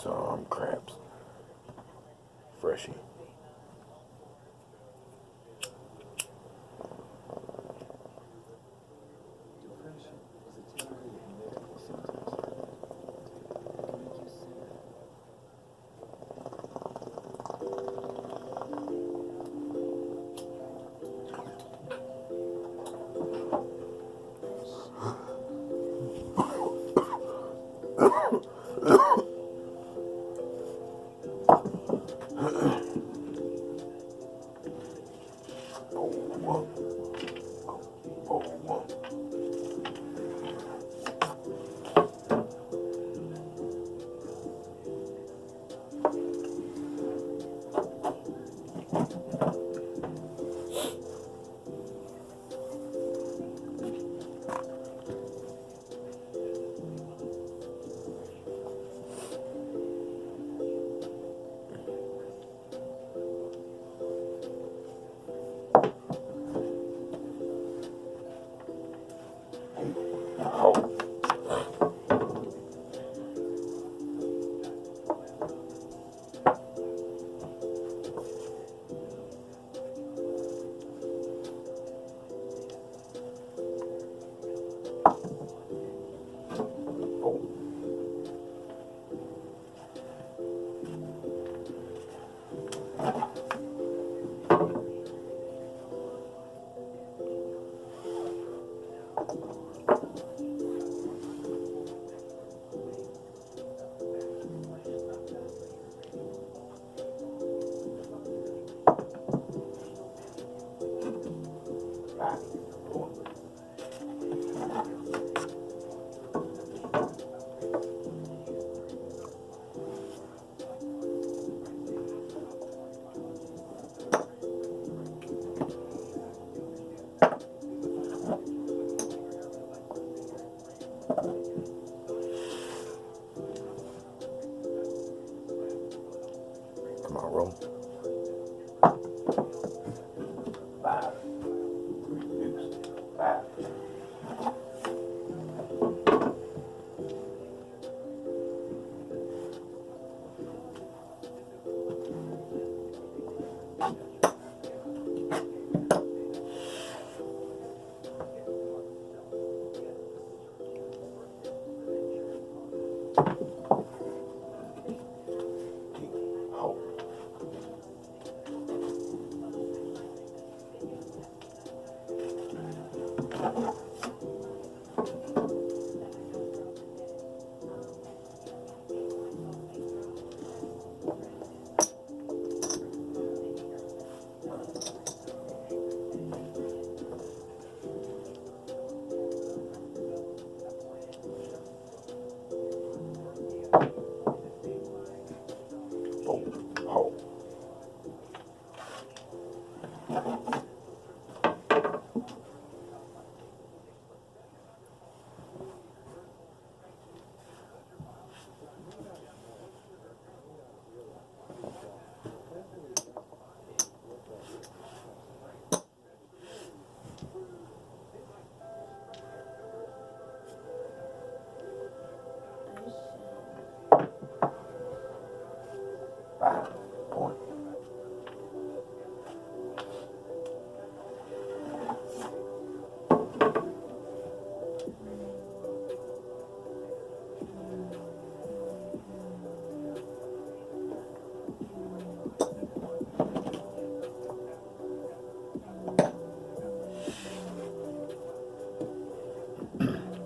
some crabs. Freshy. Come on, roll. 5. Deuce. 5. Point.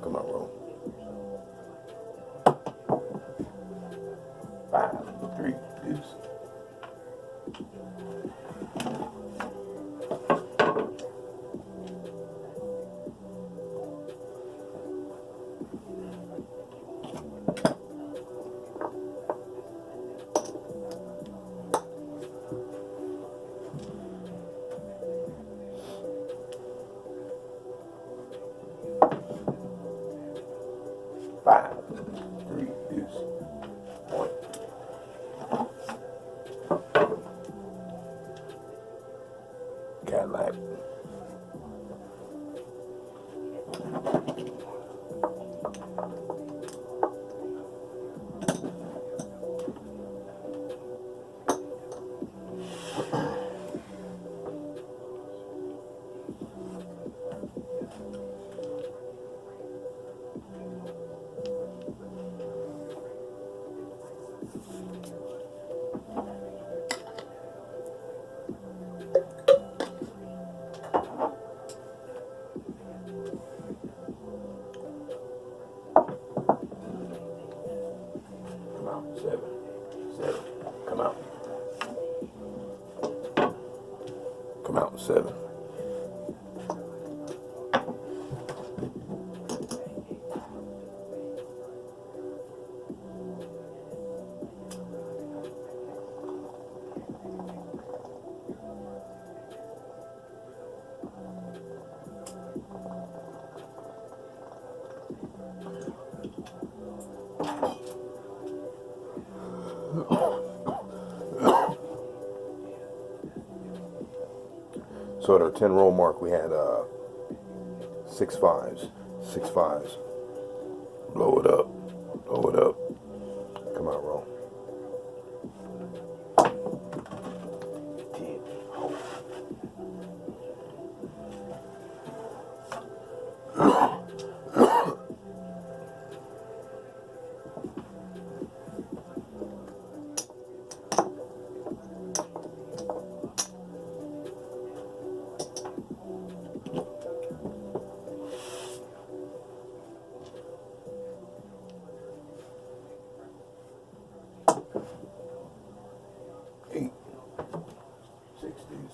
Come on, roll. 5. 3. Deuce. Five, 3, deuce, point. Come out with 7. So at our 10 roll mark, we had 6 5s. 6 5s. Blow it up. Blow it up. Come out, roll. 10. Hold. Eight. 60s.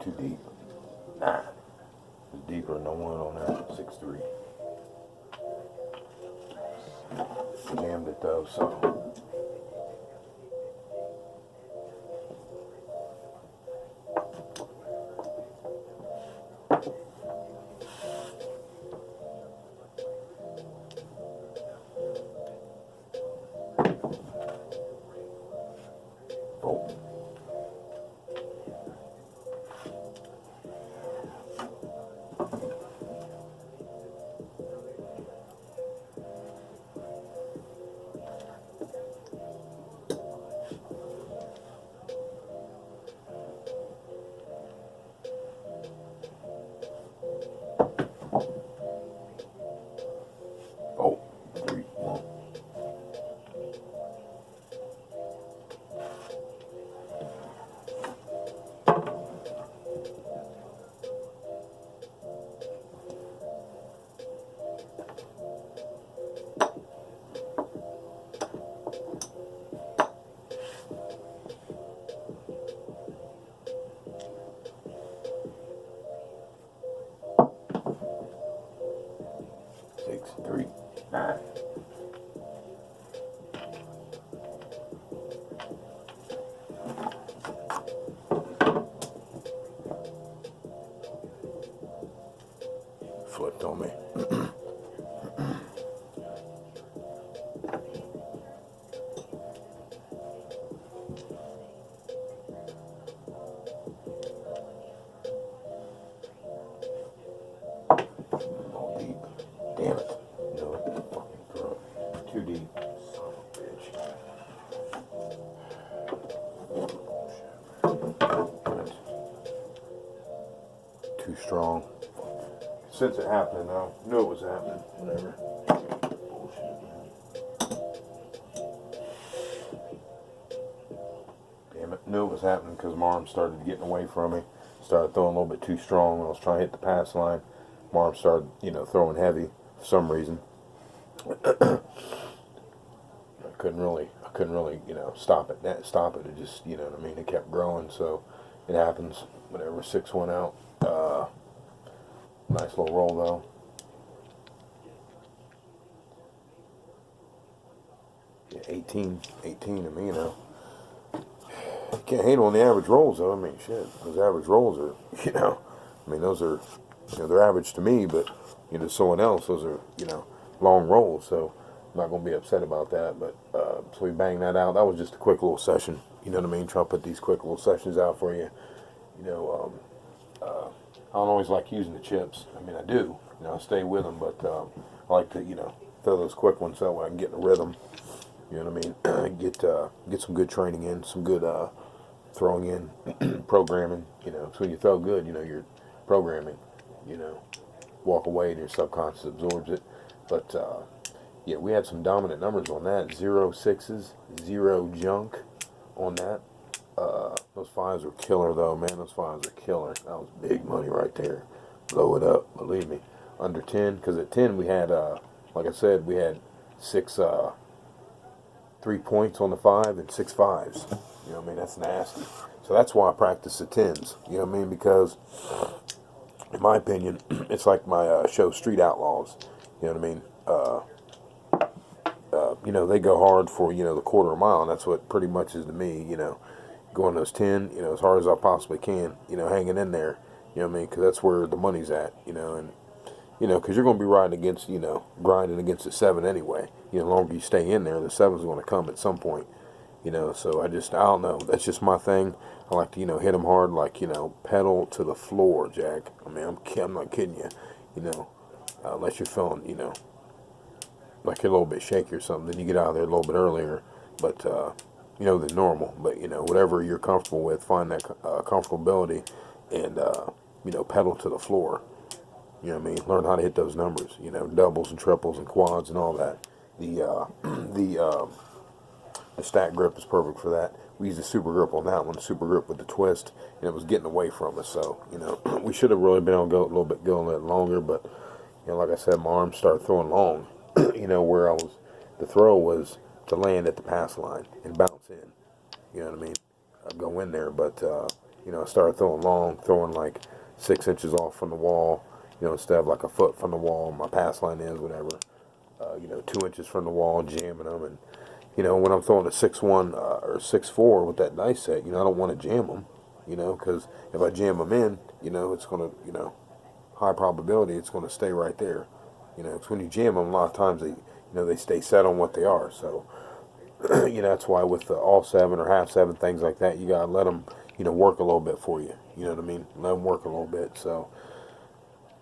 Too deep. Nah. It's deeper. No one on that. 6-3. Jammed it though, so. Oh. Oh. 3, 1. Six, 3, 9. Flipped on me. Oh, deep. Damn it. No, fucking throw it. Too deep. Son of a bitch. Damn it. Too strong. Since it happened, though, knew it was happening. Whatever. Bullshit, man. Damn it. Knew it was happening because Marm started getting away from me. Started throwing a little bit too strong when I was trying to hit the pass line. Marm started, throwing heavy for some reason. I couldn't really, stop it. It just, you know what I mean. It kept growing, so it happens. Whatever. 6-1 out. Nice little roll though. Yeah, 18 to me, Can't hate on the average rolls though. I mean, shit, those average rolls are, those are, they're average to me, but someone else, those are, long rolls. So I'm not gonna be upset about that. But so we banged that out. That was just a quick little session. You know what I mean? Try to put these quick little sessions out for you. I don't always like using the chips. I mean, I do. I stay with them, but I like to, throw those quick ones that way I can get in a rhythm. You know what I mean? Get some good training in, some good throwing in, programming. So when you throw good, you're programming. Walk away and your subconscious absorbs it. But Yeah, we had some dominant numbers on that. 0 sixes, 0 junk on that. Those fives were killer though, man. Those fives are killer. That was big money right there. Blow it up, believe me. Under 10, because at 10 we had, like I said, we had six 3 points on the five and six fives. You know what I mean? That's nasty. So that's why I practice the tens. You know what I mean? Because in my opinion, it's like my show Street Outlaws. You know what I mean? You know, they go hard for, you know, the quarter mile, and that's what pretty much is to me, you know, going those 10, you know, as hard as I possibly can, you know, hanging in there, you know what I mean? Because that's where the money's at, you know, and, you know, because you're going to be riding against, you know, grinding against the 7 anyway. You know, the longer you stay in there, the 7's going to come at some point, you know, so I don't know. That's just my thing. I like to, you know, hit them hard, like, you know, pedal to the floor, Jack. I mean, I'm not kidding you, you know, unless you're feeling, you know, like you're a little bit shaky or something, then you get out of there a little bit earlier, but, you know, than normal. But, you know, whatever you're comfortable with, find that comfortability and, you know, pedal to the floor. You know what I mean? Learn how to hit those numbers, you know, doubles and triples and quads and all that. The, the stack grip is perfect for that. We used a super grip on that one, super grip with the twist, and it was getting away from us. So, you know, we should have really been able to go a little bit longer, but, you know, like I said, my arms started throwing long. You know, where the throw was to land at the pass line and bounce in. You know what I mean? I'd go in there, but, you know, I started throwing long, throwing like 6 inches off from the wall, you know, instead of like a foot from the wall, my pass line is, whatever. You know, 2 inches from the wall, jamming them. And, you know, when I'm throwing a 6-1 or 6-4 with that dice set, you know, I don't want to jam them, you know, because if I jam them in, you know, it's going to, you know, high probability it's going to stay right there. You know, because when you jam them, a lot of times they, you know, they stay set on what they are. So, you know, that's why with the all 7 or half 7, things like that, you got to let them, you know, work a little bit for you. You know what I mean? Let them work a little bit. So,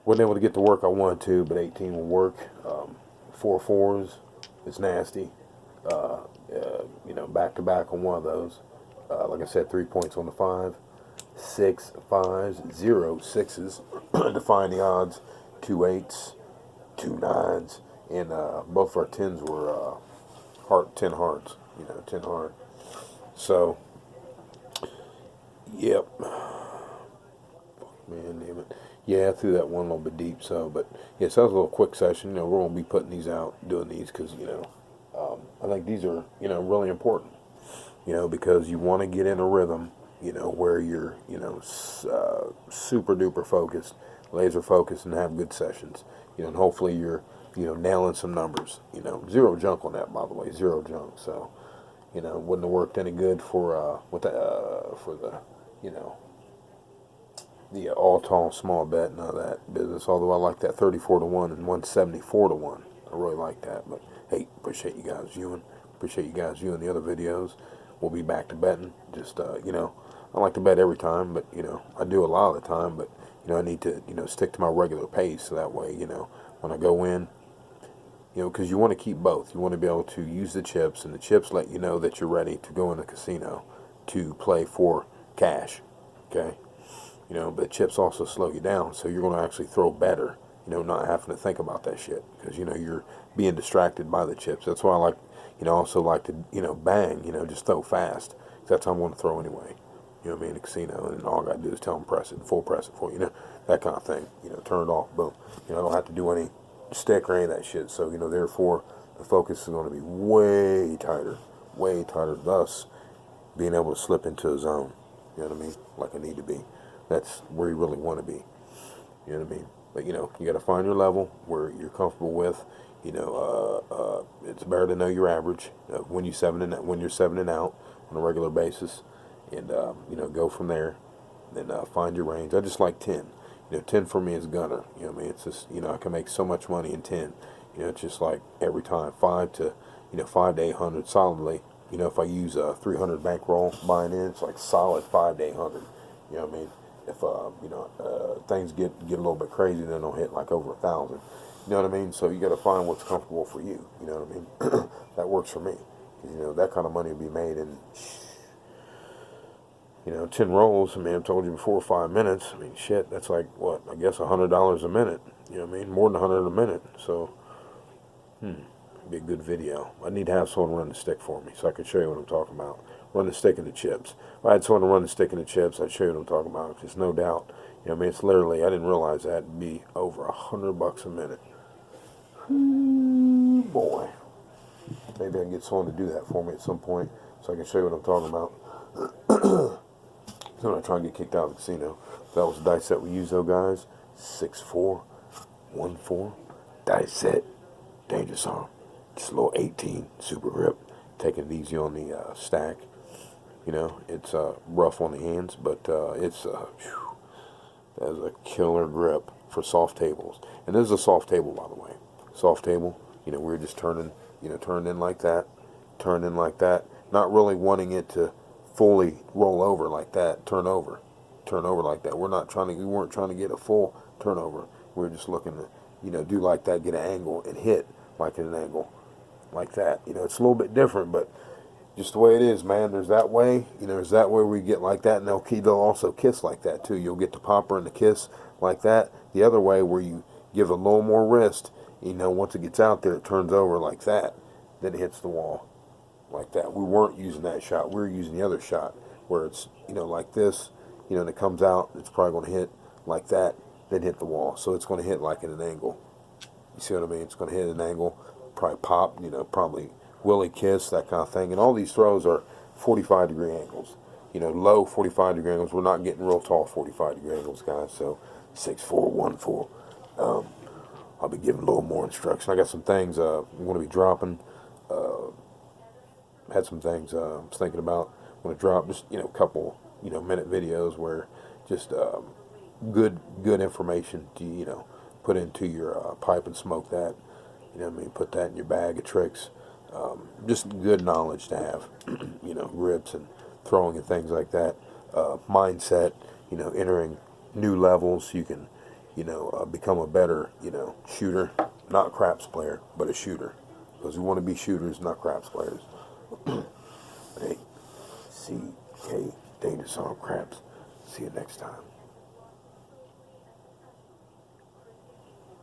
wasn't able to get the work I wanted to, but 18 will work. 4 4s is nasty. You know, back to back on one of those. Like I said, 3 points on the 5. 6 5s, 0 6s. Define the odds. 2 8s, 2 9s, and both our 10s were 10 hearts. You know, 10 heart. So, yep. Man, damn it. Yeah, I threw that one a little bit deep, so, but, yeah, so that was a little quick session. You know, we're going to be putting these out, doing these, because, you know, I think these are, you know, really important, you know, because you want to get in a rhythm, you know, where you're, you know, super duper focused, laser focused, and have good sessions, you know, and hopefully you're, you know, nailing some numbers, you know, 0 junk on that, by the way, 0 junk, so, you know, wouldn't have worked any good for the, you know, the all tall small bet, none of that business. Although I like that 34 to 1 and 174 to 1. I really like that. But hey, appreciate you guys viewing. Appreciate you guys viewing the other videos. We'll be back to betting. Just you know, I like to bet every time, but you know, I do a lot of the time. But you know, I need to, you know, stick to my regular pace, so that way, you know, when I go in, you know, because you want to keep both. You want to be able to use the chips, and the chips let you know that you're ready to go in the casino to play for cash. Okay. You know, but chips also slow you down, so you're going to actually throw better, you know, not having to think about that shit, because, you know, you're being distracted by the chips. That's why I like, you know, also like to, you know, bang, you know, just throw fast. That's how I'm going to throw anyway. You know what I mean? In the casino, and all I got to do is tell them press it, full press it for you know, that kind of thing. You know, turn it off, boom. You know, I don't have to do any stick or any of that shit, so, you know, therefore, the focus is going to be way tighter, thus being able to slip into a zone, you know what I mean, like I need to be. That's where you really want to be. You know what I mean? But, you know, you got to find your level where you're comfortable with. You know, it's better to know your average when you're 7 and out on a regular basis, and you know, go from there. Then find your range. I just like 10. You know, 10 for me is gunner. You know what I mean? It's just, you know, I can make so much money in 10. You know, it's just like every time 5 to 800 solidly. You know, if I use a 300 bankroll buying in, it's like solid 5 to 800. You know what I mean? If you know, things get a little bit crazy, then they'll hit like over 1,000. You know what I mean? So you got to find what's comfortable for you. You know what I mean? That works for me. 'Cause, you know, that kind of money will be made in, you know, 10 rolls. I mean, I've told you before, 5 minutes. I mean, shit, that's like what? I guess $100 a minute. You know what I mean? More than 100 a minute. So, be a good video. I need to have someone run the stick for me so I can show you what I'm talking about. Run the stick and the chips. If I had someone to run the stick and the chips, I'd show you what I'm talking about. There's no doubt. You know, I mean, it's literally, I didn't realize that it'd be over $100 a minute. Ooh, boy. Maybe I can get someone to do that for me at some point so I can show you what I'm talking about. So I'm not trying to get kicked out of the casino. That was the dice set we used though, guys. 6414 dice set. Danger Zone. Just a little 18 super grip. Taking it easy on the stack. You know, it's rough on the hands, but it's that is a killer grip for soft tables. And this is a soft table, by the way. Soft table. You know, we're just turning, you know, turned in like that, turned in like that. Not really wanting it to fully roll over like that. Turn over like that. We weren't trying to get a full turnover. We were just looking to, you know, do like that, get an angle and hit like at an angle like that. You know, it's a little bit different, but just the way it is, man. There's that way, you know, there's that way we get like that, and they'll also kiss like that too. You'll get the popper and the kiss like that. The other way where you give a little more wrist, you know, once it gets out there, it turns over like that, then it hits the wall like that. We weren't using that shot. We were using the other shot where it's, you know, like this, you know, and it comes out, it's probably going to hit like that, then hit the wall. So it's going to hit like at an angle. You see what I mean? It's going to hit an angle, probably pop, you know, probably willy kiss, that kind of thing. And all these throws are 45-degree angles. You know, low 45-degree angles. We're not getting real tall 45-degree angles, guys. So 6414. I'll be giving a little more instruction. I got some things I'm going to be dropping. Had some things I was thinking about. I'm going to drop just, you know, a couple, you know, minute videos where just good information to, you know, put into your pipe and smoke that. You know what I mean? Put that in your bag of tricks. Just good knowledge to have. You know, grips and throwing and things like that. Mindset, you know, entering new levels so you can, you know, become a better, you know, shooter. Not craps player, but a shooter. Because we want to be shooters, not craps players. Hey, CK Danger Zone Craps. See you next time.